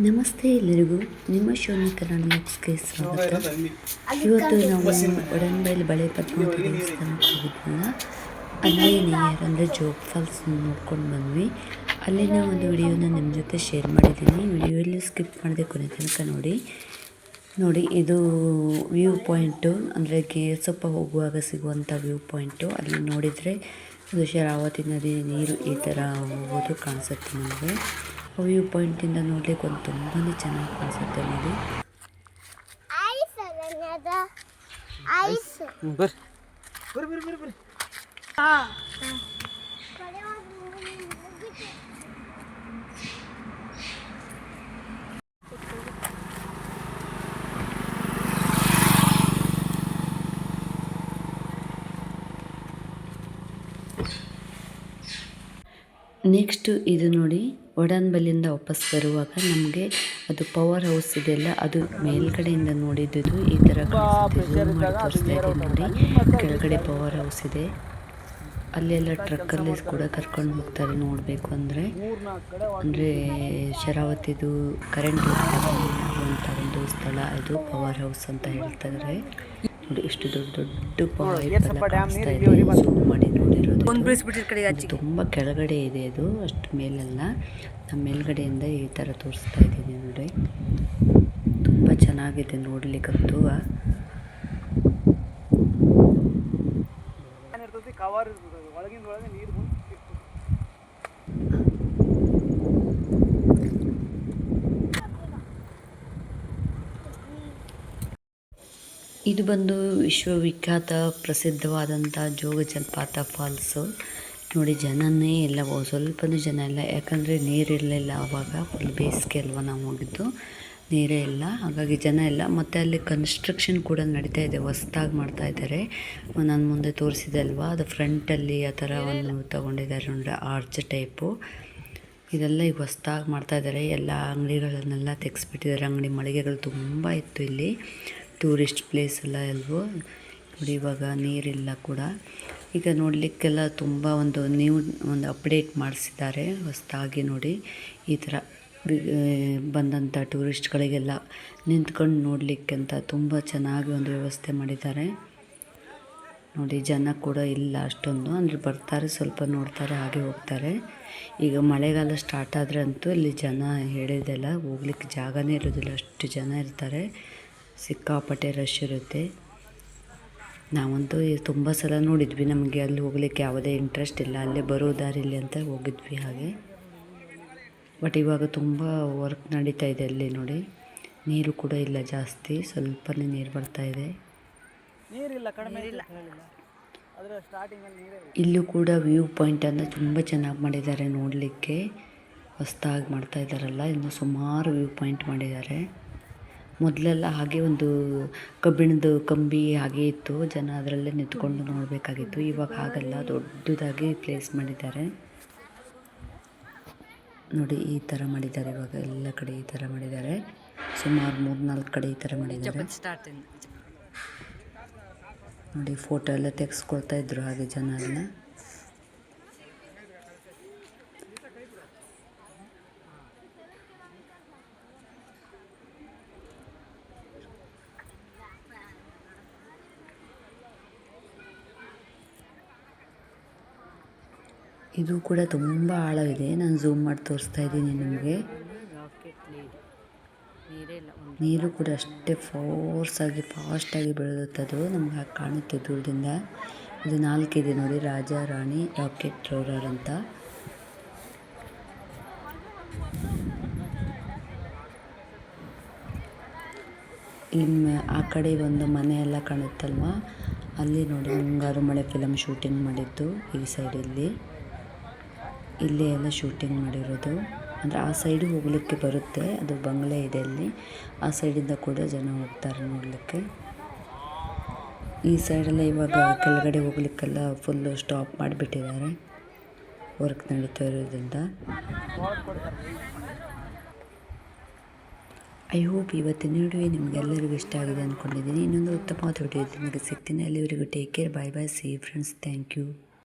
ನಮಸ್ತೆ ಎಲ್ಲರಿಗೂ, ನಿಮ್ಮ ಶೋನಿ ಕನ್ನಡ ಲಾಗ್ಸ್ಗೆ ಸ್ವಾಗತ. ಇವತ್ತು ನಾವು ಒಡನ್ಬೈಲ್ ಬಳೆ ಪದ್ಮಾವತಿ ದೇವಸ್ಥಾನಕ್ಕೆ ಹೋಗಿದ್ವಲ್ಲ, ಅಲ್ಲೇ ನಿಯರ್ ಅಂದರೆ ಜೋಗ್ ಫಾಲ್ಸ್ ನೋಡ್ಕೊಂಡು ಬಂದ್ವಿ. ಅಲ್ಲಿನ ಒಂದು ವಿಡಿಯೋನ ನಿಮ್ಮ ಜೊತೆ ಶೇರ್ ಮಾಡಿದ್ದೀನಿ. ವಿಡಿಯೋಲ್ಲಿ ಸ್ಕಿಪ್ ಮಾಡದೆ ಕೊನೆ ತನಕ ನೋಡಿ. ಇದು ವ್ಯೂ ಪಾಯಿಂಟು, ಅಂದರೆ ಗೇರ್ಸಪ್ಪ ಹೋಗುವಾಗ ಸಿಗುವಂಥ ವ್ಯೂ ಪಾಯಿಂಟು. ಅಲ್ಲಿ ನೋಡಿದರೆ ಅದು ಶರಾವತಿ ನದಿ ನೀರು ಈ ಥರ ಹೋಗೋದು ಕಾಣಿಸುತ್ತೆ ನಮಗೆ. ವ್ಯೂ ಪಾಯಿಂಟಿಂದ ನೋಡ್ಲಿಕ್ಕೆ ಒಂದು ತುಂಬಾ ಚೆನ್ನಾಗಿ ಕಾಣಿಸುತ್ತೆ ನೋಡಿ. ನೆಕ್ಸ್ಟ್ ಇದು ನೋಡಿ, ಒಡನ್ಬೈಲಿಂದ ವಾಪಸ್ ಬರುವಾಗ ನಮಗೆ ಅದು ಪವರ್ ಹೌಸ್ ಇದೆಯಲ್ಲ, ಅದು ಮೇಲ್ಗಡೆಯಿಂದ ನೋಡಿದ್ದು ಈ ಥರ ತೋರಿಸ್ತಾ ಇದೆ ನೋಡಿ. ಕೆಳಗಡೆ ಪವರ್ ಹೌಸ್ ಇದೆ. ಅಲ್ಲೆಲ್ಲ ಟ್ರಕ್ಕಲ್ಲಿ ಕೂಡ ಕರ್ಕೊಂಡು ಹೋಗ್ತಾರೆ ನೋಡಬೇಕು ಅಂದರೆ ಶರಾವತಿದು ಕರೆಂಟ್ ಆಗುವಂಥ ಒಂದು ಸ್ಥಳ ಇದು ಪವರ್ ಹೌಸ್ ಅಂತ ಹೇಳ್ತಾರೆ ನೋಡಿ. ಎಷ್ಟು ದೊಡ್ಡ ದೊಡ್ಡ ಪೈಪ್ ಎಲ್ಲ ಕಾಣಿಸ್ತಾ ಇದೆ. ಝೂಮ್ ಮಾಡಿ ನೋಡಿರೋದು ತುಂಬ ಕೆಳಗಡೆ ಇದೆ ಅದು, ಅಷ್ಟು ಮೇಲೆಲ್ಲ. ನಮ್ಮ ಮೇಲ್ಗಡೆಯಿಂದ ಈ ಥರ ತೋರಿಸ್ತಾ ಇದ್ದೀನಿ ನೋಡಿ. ತುಂಬ ಚೆನ್ನಾಗಿದೆ ನೋಡ್ಲಿಕ್ಕಂತೂ. ಇದು ಬಂದು ವಿಶ್ವವಿಖ್ಯಾತ ಪ್ರಸಿದ್ಧವಾದಂಥ ಜೋಗ ಜಲಪಾತ ಫಾಲ್ಸು ನೋಡಿ. ಜನನೇ ಇಲ್ಲ, ಸ್ವಲ್ಪನೂ ಜನ ಇಲ್ಲ, ಯಾಕಂದರೆ ನೀರಿರಲಿಲ್ಲ ಆವಾಗ. ಫುಲ್ ಬೇಸಿಗೆ ಅಲ್ವ ನಾವು ಹೋಗಿದ್ದು, ನೀರೇ ಇಲ್ಲ, ಹಾಗಾಗಿ ಜನ ಇಲ್ಲ. ಮತ್ತು ಅಲ್ಲಿ ಕನ್ಸ್ಟ್ರಕ್ಷನ್ ಕೂಡ ನಡೀತಾ ಇದೆ, ಹೊಸ್ದಾಗಿ ಮಾಡ್ತಾ ಇದ್ದಾರೆ. ನಾನು ಮುಂದೆ ತೋರಿಸಿದೆ ಅಲ್ವಾ, ಅದು ಫ್ರಂಟಲ್ಲಿ ಆ ಥರ ಒಂದು ತೊಗೊಂಡಿದ್ದಾರೆ ನೋಡಿ, ಆರ್ಚ್ ಟೈಪು. ಇದೆಲ್ಲ ಈಗ ಹೊಸ್ದಾಗಿ ಮಾಡ್ತಾ ಇದ್ದಾರೆ. ಎಲ್ಲ ಅಂಗಡಿಗಳನ್ನೆಲ್ಲ ತೆಗೆಸ್ಬಿಟ್ಟಿದ್ದಾರೆ. ಅಂಗಡಿ ಮಳಿಗೆಗಳು ತುಂಬ ಇತ್ತು ಇಲ್ಲಿ, ಟೂರಿಸ್ಟ್ ಪ್ಲೇಸ್ ಎಲ್ಲ ಅಲ್ವೋ ನೋಡಿ. ಇವಾಗ ನೀರಿಲ್ಲ ಕೂಡ. ಈಗ ನೋಡಲಿಕ್ಕೆಲ್ಲ ತುಂಬ ಒಂದು ಅಪ್ಡೇಟ್ ಮಾಡಿಸಿದ್ದಾರೆ ಹೊಸದಾಗಿ ನೋಡಿ. ಈ ಥರ ಬಂದಂಥ ಟೂರಿಸ್ಟ್ಗಳಿಗೆಲ್ಲ ನಿಂತ್ಕೊಂಡು ನೋಡಲಿಕ್ಕೆ ಅಂತ ತುಂಬ ಚೆನ್ನಾಗಿ ಒಂದು ವ್ಯವಸ್ಥೆ ಮಾಡಿದ್ದಾರೆ ನೋಡಿ. ಜನ ಕೂಡ ಇಲ್ಲ ಅಷ್ಟೊಂದು, ಅಂದರೆ ಬರ್ತಾರೆ, ಸ್ವಲ್ಪ ನೋಡ್ತಾರೆ, ಹಾಗೆ ಹೋಗ್ತಾರೆ. ಈಗ ಮಳೆಗಾಲ ಸ್ಟಾರ್ಟ್ ಆದರೆ ಅಂತೂ ಇಲ್ಲಿ ಜನ ಹೇಳಿದೆಲ್ಲ ಹೋಗ್ಲಿಕ್ಕೆ ಜಾಗನೇ ಇರೋದಿಲ್ಲ, ಅಷ್ಟು ಜನ ಇರ್ತಾರೆ. ಸಿಕ್ಕಾಪಟ್ಟೆ ರಶ್ ಇರುತ್ತೆ. ನಾವಂತೂ ತುಂಬ ಸಲ ನೋಡಿದ್ವಿ, ನಮಗೆ ಅಲ್ಲಿ ಹೋಗ್ಲಿಕ್ಕೆ ಯಾವುದೇ ಇಂಟ್ರೆಸ್ಟ್ ಇಲ್ಲ, ಅಲ್ಲೇ ಬರೋ ದಾರಿಲಿ ಅಂತ ಹೋಗಿದ್ವಿ ಹಾಗೆ. ಬಟ್ ಇವಾಗ ತುಂಬ ವರ್ಕ್ ನಡೀತಾ ಇದೆ ಅಲ್ಲಿ ನೋಡಿ. ನೀರು ಕೂಡ ಇಲ್ಲ ಜಾಸ್ತಿ, ಸ್ವಲ್ಪನೇ ನೀರು ಬರ್ತಾ ಇದೆ. ಇಲ್ಲೂ ಕೂಡ ವ್ಯೂ ಪಾಯಿಂಟನ್ನು ತುಂಬ ಚೆನ್ನಾಗಿ ಮಾಡಿದ್ದಾರೆ ನೋಡಲಿಕ್ಕೆ. ಹೊಸ್ದಾಗಿ ಮಾಡ್ತಾ ಇದ್ದಾರಲ್ಲ, ಇನ್ನು ಸುಮಾರು ವ್ಯೂ ಪಾಯಿಂಟ್ ಮಾಡಿದ್ದಾರೆ. ಮೊದಲೆಲ್ಲ ಹಾಗೆ ಒಂದು ಕಬ್ಬಿಣದ ಕಂಬಿ ಹಾಗೆ ಇತ್ತು, ಜನ ಅದರಲ್ಲೇ ನಿಂತ್ಕೊಂಡು ನೋಡಬೇಕಾಗಿತ್ತು. ಇವಾಗ ಹಾಗಲ್ಲ, ದೊಡ್ಡದಾಗಿ ಪ್ಲೇಸ್ ಮಾಡಿದ್ದಾರೆ ನೋಡಿ. ಈ ಥರ ಮಾಡಿದ್ದಾರೆ ಇವಾಗ, ಎಲ್ಲ ಕಡೆ ಈ ಥರ ಮಾಡಿದ್ದಾರೆ. ಸುಮಾರು 3-4 ಕಡೆ ಈ ಥರ ಮಾಡಿದ್ದಾರೆ ನೋಡಿ. ಫೋಟೋ ಎಲ್ಲ ತೆಗೆಸ್ಕೊಳ್ತಾ ಇದ್ರು ಹಾಗೆ ಜನ ಎಲ್ಲ. ಇದು ಕೂಡ ತುಂಬ ಆಳವಿದೆ, ನಾನು ಝೂಮ್ ಮಾಡಿ ತೋರಿಸ್ತಾ ಇದ್ದೀನಿ ನಿಮಗೆ. ನೀರು ಕೂಡ ಅಷ್ಟೇ ಫೋರ್ಸಾಗಿ ಫಾಸ್ಟಾಗಿ ಬೆಳೆದುತ್ತದು, ನಮ್ಗೆ ಹಾಗೆ ಕಾಣುತ್ತೆ ದೂರದಿಂದ. ಇದು 4 ಇದೆ ನೋಡಿ, ರಾಜ ರಾಣಿ ರಾಕೆಟ್ ರೋರರ್ ಅಂತ. ಇಲ್ಲಿ ಆ ಕಡೆ ಒಂದು ಮನೆ ಎಲ್ಲ ಕಾಣುತ್ತಲ್ವ, ಅಲ್ಲಿ ನೋಡಿ ಮುಂಗಾರು ಮಳೆ ಫಿಲಮ್ ಶೂಟಿಂಗ್ ಮಾಡಿದ್ದು ಈ ಸೈಡಲ್ಲಿ. ಇಲ್ಲೇ ಎಲ್ಲ ಶೂಟಿಂಗ್ ಮಾಡಿರೋದು. ಅಂದರೆ ಆ ಸೈಡು ಹೋಗಲಿಕ್ಕೆ ಬರುತ್ತೆ, ಅದು ಬಂಗ್ಲೆ ಇದೆ ಅಲ್ಲಿ. ಆ ಸೈಡಿಂದ ಕೂಡ ಜನ ಹೋಗ್ತಾರೆ ನೋಡಲಿಕ್ಕೆ. ಈ ಸೈಡೆಲ್ಲ ಇವಾಗ ಕೆಳಗಡೆ ಹೋಗ್ಲಿಕ್ಕೆಲ್ಲ ಫುಲ್ಲು ಸ್ಟಾಪ್ ಮಾಡಿಬಿಟ್ಟಿದ್ದಾರೆ, ವರ್ಕ್ ನಡೀತಾ ಇರೋದ್ರಿಂದ. ಐ ಹೋಪ್ ಇವತ್ತಿನ ವಿಡಿಯೋ ನಿಮಗೆಲ್ಲರಿಗೂ ಇಷ್ಟ ಆಗಿದೆ ಅಂದ್ಕೊಂಡಿದ್ದೀನಿ. ಇನ್ನೊಂದು ಉತ್ತಮವಾದ ವಿಡಿಯೋ ನಿಮಗೆ ಸಿಗ್ತೀನಿ. ಅಲ್ಲಿವರೆಗೂ take care, bye bye, see friends, thank you.